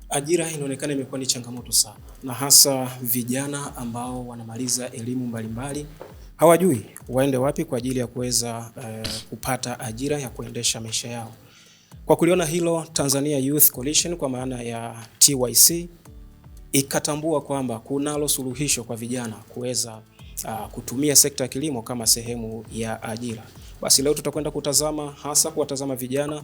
Ajira inaonekana imekuwa ni changamoto sana, na hasa vijana ambao wanamaliza elimu mbalimbali hawajui waende wapi kwa ajili ya kuweza kupata ajira ya kuendesha maisha yao. Kwa kuliona hilo, Tanzania Youth Coalition kwa maana ya TYC ikatambua kwamba kunalo suluhisho kwa vijana kuweza kutumia sekta ya kilimo kama sehemu ya ajira. Basi leo tutakwenda kutazama, hasa kuwatazama vijana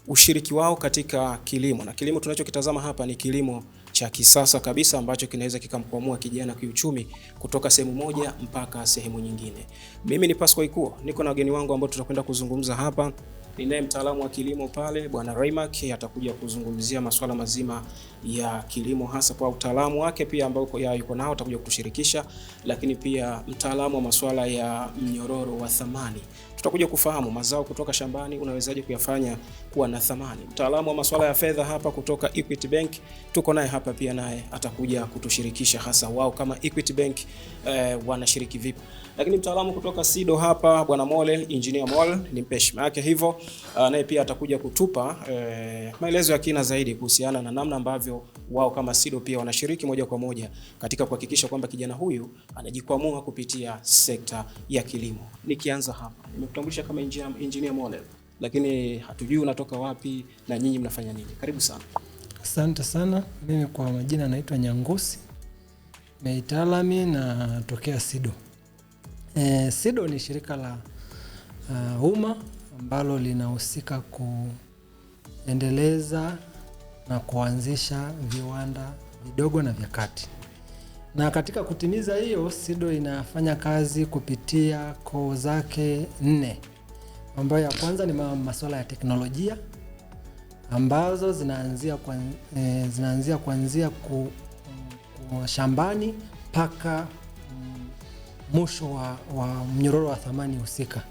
ushiriki wao katika kilimo, na kilimo tunachokitazama hapa ni kilimo cha kisasa kabisa ambacho kinaweza kikamkwamua kijana kiuchumi kutoka sehemu moja mpaka sehemu nyingine. Mimi ni Pascal Ikuo, niko na wageni wangu ambao tutakwenda kuzungumza hapa. Ninaye mtaalamu wa kilimo pale Bwana Raymark, atakuja kuzungumzia masuala mazima ya kilimo hasa kwa utaalamu wake pia ambao yuko nao, atakuja kutushirikisha, lakini pia mtaalamu wa masuala ya mnyororo wa thamani. Tutakuja kufahamu mazao kutoka shambani unawezaje kuyafanya kuwa na thamani. Mtaalamu wa masuala ya fedha hapa kutoka Equity Bank tuko naye hapa pia, naye atakuja kutushirikisha hasa wao kama Equity Bank wanashiriki vipi. Lakini mtaalamu kutoka SIDO hapa Bwana Mollel, Engineer Mollel, ni heshima yake hivyo, naye pia atakuja kutupa maelezo ya kina zaidi kuhusiana na namna ambavyo wao kama SIDO pia wanashiriki moja kwa moja katika kuhakikisha kwamba kijana huyu anajikwamua kupitia sekta ya kilimo. Nikianza hapa, nimekutambulisha kama Engineer Mollel, lakini hatujui unatoka wapi na nyinyi mnafanya nini. Karibu sana. Asante sana. Mimi kwa majina naitwa Nyangosi Meitalami na tokea SIDO. SIDO ni shirika la umma ambalo linahusika kuendeleza na kuanzisha viwanda vidogo na vya kati. Na katika kutimiza hiyo, SIDO inafanya kazi kupitia koo zake 4, ambayo ya kwanza ni masuala ya teknolojia ambazo zinaanzia kuanzia shambani mpaka mwisho wa mnyororo wa thamani husika.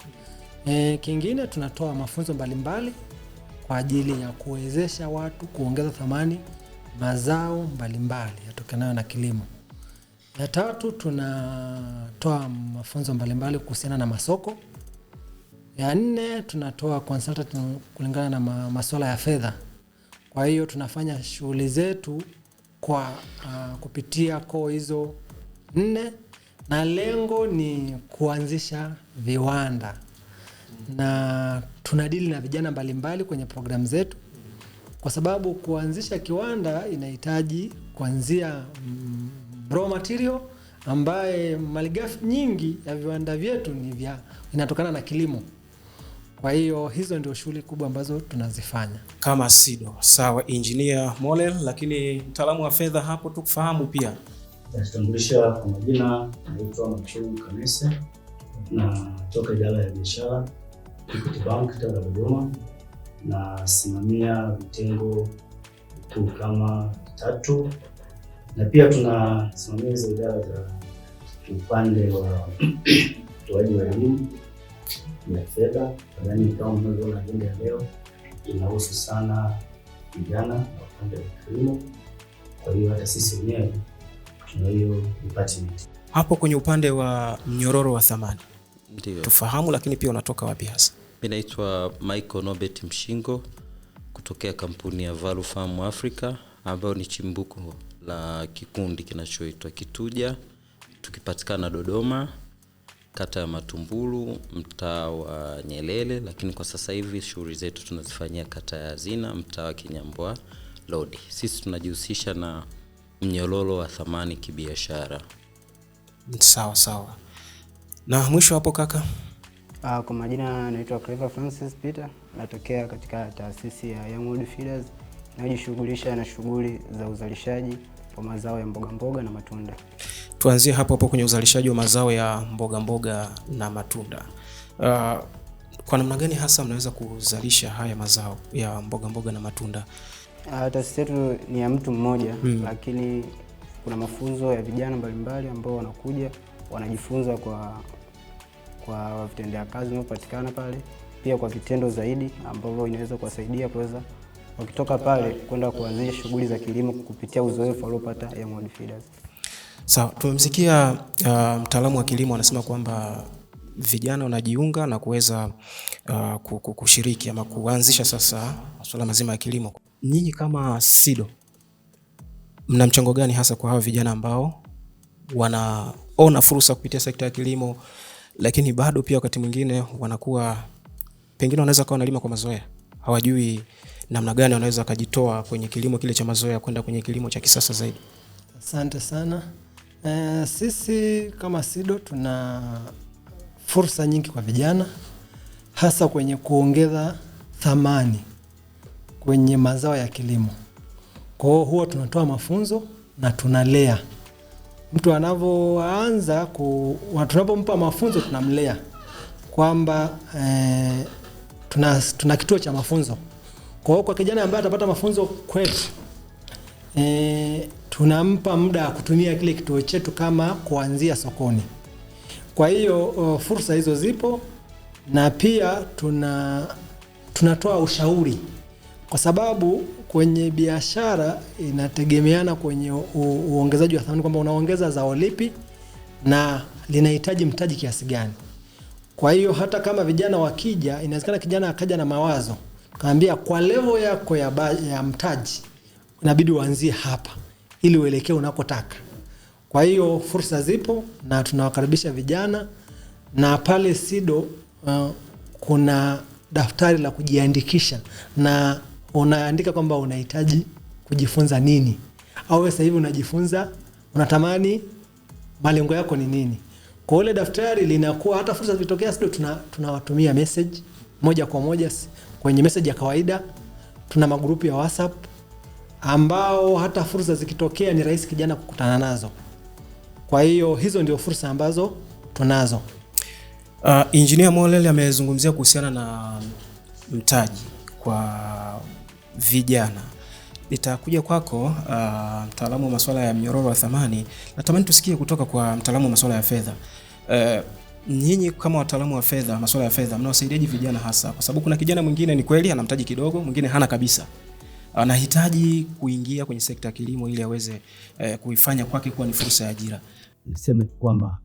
Kingine tunatoa mafunzo mbalimbali kwa ajili ya kuwezesha watu kuongeza thamani mazao mbalimbali yatokanayo na kilimo. Ya tatu, tunatoa mafunzo mbalimbali kuhusiana na masoko. Ya 4, tunatoa consultant kulingana na masuala ya fedha. Kwa hiyo tunafanya shughuli zetu kwa kupitia koo hizo 4, na lengo ni kuanzisha viwanda, na tunadili na vijana mbalimbali kwenye programu zetu, kwa sababu kuanzisha kiwanda inahitaji kuanzia raw material ambaye malighafi nyingi ya viwanda vyetu inatokana na kilimo. Kwa hiyo hizo ndio shughuli kubwa ambazo tunazifanya kama SIDO. Sawa, Engineer Mollel, lakini mtaalamu wa fedha hapo tukufahamu pia. Najitambulisha kwa majina, naitwa Machu Kanese na toka idara ya biashara Equity Bank tawi la Dodoma, na simamia vitengo vikuu kama 3, na pia tunasimamia hizo idara za upande wa utoaji wa elimu ya fedha. Nadhani kama mnavyoona agenda ya leo inahusu sana vijana na upande wa kilimo, kwa hiyo hata sisi wenyewe tuna hiyo department. Hapo kwenye upande wa mnyororo wa thamani ndio tufahamu, lakini pia unatoka wapi hasa? Mimi naitwa Michael Nobet Mshingo kutokea kampuni ya Value Farm Africa, ambayo ni chimbuko la kikundi kinachoitwa Kituja, tukipatikana Dodoma, kata ya Matumbulu, mtaa wa Nyelele, lakini kwa sasa hivi shughuli zetu tunazifanyia kata ya Hazina, mtaa wa Kinyambwa Lodi. Sisi tunajihusisha na mnyororo wa thamani kibiashara. Sawa sawa. Na mwisho hapo kaka? Kwa majina naitwa Clever Francis Peter, natokea katika taasisi ya Young World Feeders, najishughulisha na shughuli za uzalishaji wa mazao ya mboga mboga na matunda. Tuanzie hapo kwenye uzalishaji wa mazao ya mboga mboga na matunda. Kwa namna gani hasa mnaweza kuzalisha haya mazao ya mboga mboga na matunda? Taasisi yetu ni ya mtu mmoja, lakini kuna mafunzo ya vijana mbalimbali ambao wanakuja wanajifunza kwa vitendea kazi vinavyopatikana pale, pia kwa vitendo zaidi ambavyo inaweza kuwasaidia kuweza wakitoka pale kwenda kuanzisha shughuli za kilimo kupitia uzoefu waliopata Young World Feeders. Sawa, tumemsikia mtaalamu wa kilimo anasema kwamba vijana wanajiunga na kuweza kushiriki ama kuanzisha sasa masuala mazima ya kilimo. nyinyi kama SIDO mna mchango gani hasa kwa hao vijana ambao wanaona fursa kupitia sekta ya kilimo, lakini bado pia wakati mwingine wanakuwa pengine wanaweza kuwa wanalima kwa mazoea, hawajui namna gani wanaweza kujitoa kwenye kilimo kile cha mazoea kwenda kwenye kilimo cha kisasa zaidi? Asante sana. Sisi kama SIDO tuna fursa nyingi kwa vijana, hasa kwenye kuongeza thamani kwenye mazao ya kilimo. Kwa hiyo huwa tunatoa mafunzo na tunalea. Mtu anavyoanza tunapompa mafunzo tunamlea kwamba tuna kituo cha mafunzo. Kwa hiyo kwa kijana ambaye atapata mafunzo kwetu, tunampa muda wa kutumia kile kituo chetu kama kuanzia sokoni. Kwa hiyo fursa hizo zipo, na pia tunatoa ushauri, kwa sababu kwenye biashara inategemeana kwenye uongezaji wa thamani, kwamba unaongeza zao lipi na linahitaji mtaji kiasi gani. Kwa hiyo hata kama vijana wakija, inawezekana kijana akaja na mawazo, kaambia kwa level yako ya mtaji inabidi uanzie hapa ili uelekee unakotaka. Kwa hiyo fursa zipo na tunawakaribisha vijana, na pale SIDO kuna daftari la kujiandikisha na unaandika kwamba unahitaji kujifunza nini, au sasa hivi unajifunza, unatamani malengo yako ni nini. Kwa ile daftari linakuwa, hata fursa zikitokea SIDO tunawatumia message moja kwa moja kwenye message ya kawaida. Tuna magrupu ya WhatsApp ambao hata fursa zikitokea ni rahisi kijana kukutana nazo. Kwa hiyo hizo ndio fursa ambazo tunazo. Engineer Molel amezungumzia kuhusiana na mtaji kwa vijana. Nitakuja kwako mtaalamu wa masuala ya mnyororo wa thamani. Natamani tusikie kutoka kwa mtaalamu wa masuala ya fedha. Nyinyi kama wataalamu wa fedha, masuala ya fedha, mnawasaidiaje vijana hasa? Kwa sababu kuna kijana mwingine ni kweli ana mtaji kidogo, mwingine hana kabisa. Anahitaji kuingia kwenye sekta ya kilimo ili aweze kuifanya kwake kuwa ni fursa ya ajira. Niseme kwamba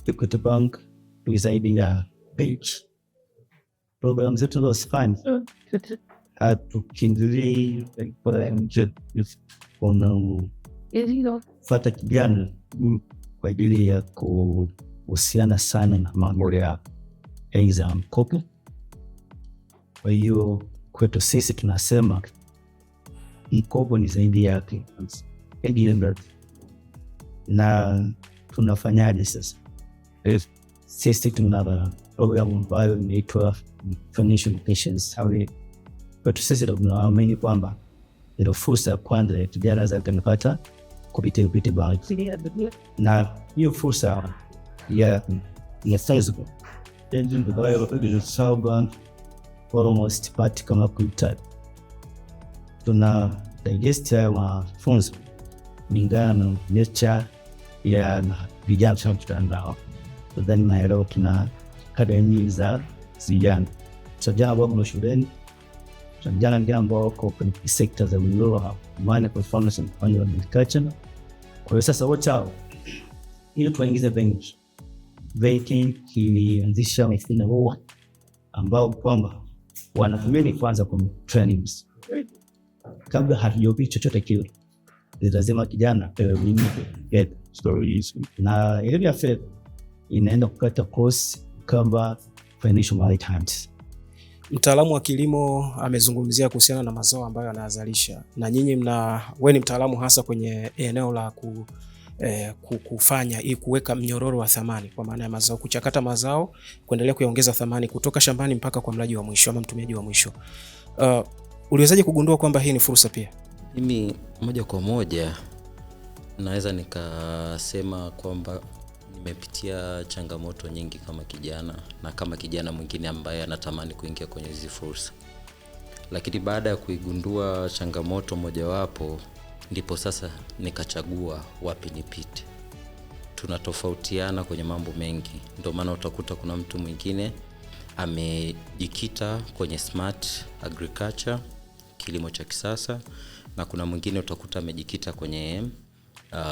Equity Bank tulisaidia benchi. Program zetu za usifani hatukimbilii kufuata kijana kwa ajili ya kuhusiana sana na mambo ya mkopo. Kwa hiyo kwetu sisi tunasema mkopo ni zaidi yake. Na tunafanyaje sasa? Sisi tuna program ambayo inaitwa Financial Patience. Kwetu sisi tunaamini kwamba ndio fursa ya kwanza ya kijana za kupata kupitia Equity Bank. Na hiyo fursa ya sizable engine ambayo sawa almost party kama kuita. Tuna digest ya mafunzo kulingana na nature ya vijana tunao. Then naelewa tuna academy za vijana. Vijana wako shuleni, vijana ambao wako kwenye sekta za mnyororo wa performance and agriculture. Kwa hiyo sasa wachao ili tuingize bench. Banking ilianzisha mfumo huu ambao kwamba wanatumia kwanza kwa trainings. Kabla hatujopi chochote kile, lazima kijana get stories. Na ile ya fedha inaenda kukata course kama financial management. Mtaalamu wa kilimo amezungumzia kuhusiana na mazao ambayo anazalisha, na nyinyi wewe ni mtaalamu hasa kwenye eneo la kufanya kuweka mnyororo wa thamani, kwa maana ya mazao, kuchakata mazao, kuendelea kuongeza thamani kutoka shambani mpaka kwa mlaji wa mwisho ama mtumiaji wa mwisho. Uliwezaje kugundua kwamba hii ni fursa pia? Mimi moja kwa moja naweza nikasema kwamba nimepitia changamoto nyingi kama kijana, na kama kijana mwingine ambaye anatamani kuingia kwenye hizi fursa. Lakini baada ya kuigundua changamoto mojawapo, ndipo sasa nikachagua wapi nipite. Tunatofautiana kwenye mambo mengi. Ndio maana utakuta kuna mtu mwingine amejikita kwenye smart agriculture, kilimo cha kisasa, na kuna mwingine utakuta amejikita kwenye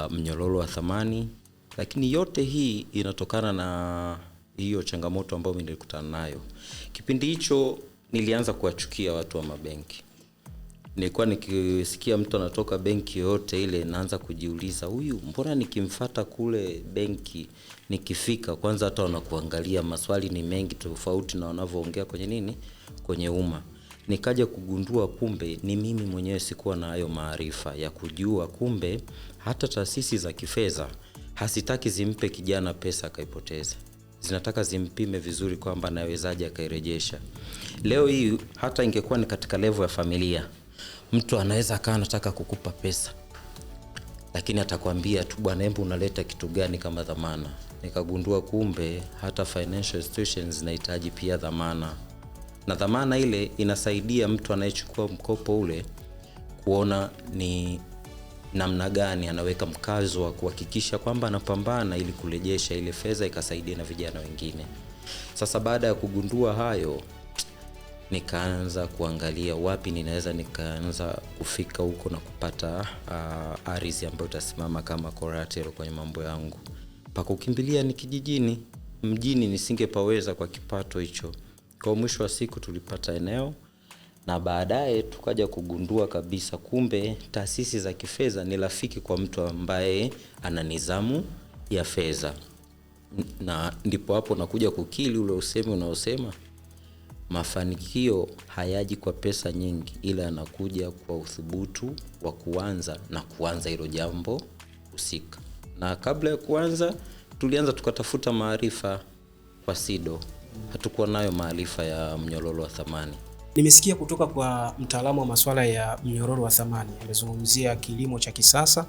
mnyororo wa thamani. Lakini yote hii inatokana na hiyo changamoto ambayo mimi nilikutana nayo. Kipindi hicho nilianza kuwachukia watu wa mabenki. nilikuwa nikisikia mtu anatoka benki yote ile, naanza kujiuliza, huyu mbona nikimfuata kule benki nikifika kwanza hata wanakuangalia, maswali ni mengi tofauti na wanavyoongea kwenye nini, kwenye umma. Nikaja kugundua kumbe ni mimi mwenyewe sikuwa na hayo maarifa ya kujua kumbe hata taasisi za kifedha hasitaki zimpe kijana pesa akaipoteza. Zinataka zimpime vizuri kwamba anawezaje akairejesha. Leo hii hata ingekuwa ni katika level ya familia, mtu anaweza akawa anataka kukupa pesa, lakini atakwambia tu, bwana hebu unaleta kitu gani kama dhamana. Nikagundua kumbe hata financial institutions zinahitaji pia dhamana. Na dhamana ile inasaidia mtu anayechukua mkopo ule kuona ni namna gani anaweka mkazo wa kuhakikisha kwamba anapambana ili kurejesha ile fedha ikasaidia na vijana wengine. Sasa baada ya kugundua hayo, nikaanza kuangalia wapi ninaweza nikaanza kufika huko na kupata ardhi ambayo itasimama kama collateral kwenye mambo yangu. Paka ukimbilia ni kijijini, mjini nisingepaweza kwa kipato hicho. Kwa mwisho wa siku tulipata eneo, na baadaye tukaja kugundua kabisa kumbe taasisi za kifedha ni rafiki kwa mtu ambaye ana nidhamu ya fedha. Na ndipo hapo nakuja kukili ule usemi unaosema mafanikio hayaji kwa pesa nyingi, ila yanakuja kwa uthubutu wa kuanza hilo jambo husika. Na kabla ya kuanza tulianza tukatafuta maarifa kwa SIDO. Hatukuwa nayo maarifa ya mnyororo wa thamani. Nimesikia kutoka kwa mtaalamu wa masuala ya mnyororo wa thamani, amezungumzia kilimo cha kisasa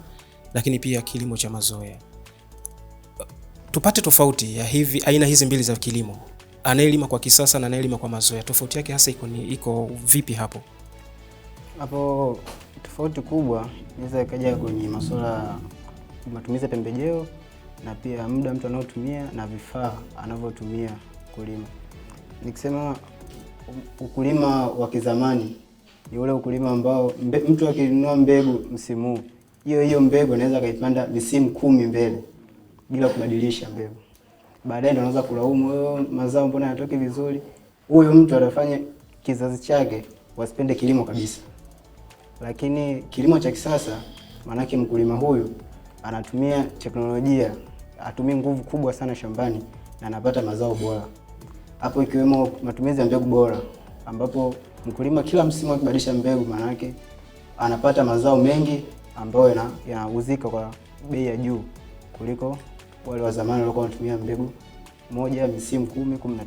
lakini pia kilimo cha mazoea. Tupate tofauti ya aina hizi mbili za kilimo. Anayelima kwa kisasa na anayelima kwa mazoea, tofauti yake hasa iko vipi hapo? Hapo tofauti kubwa inaweza ikaja kwenye masuala matumizi ya pembejeo na pia muda mtu anaotumia na vifaa anavyotumia kulima. Nikisema ukulima wa kizamani ni ule ukulima ambao mtu akinunua mbegu msimu, hiyo mbegu anaweza kaipanda misimu 10 mbele bila kubadilisha mbegu. Baadaye ndo anaanza kulaumu mazao mbona yanatoki vizuri. Huyo mtu atafanya kizazi chake wasipende kilimo kabisa. Lakini kilimo cha kisasa, maana yake mkulima huyu anatumia teknolojia, atumie nguvu kubwa sana shambani na anapata mazao bora. Hapo ikiwemo matumizi ya mbegu bora, ambapo mkulima kila msimu akibadilisha mbegu, maana yake anapata mazao mengi ambayo yanauzika kwa bei ya juu kuliko wale wa zamani walikuwa wanatumia mbegu moja misimu 10-15.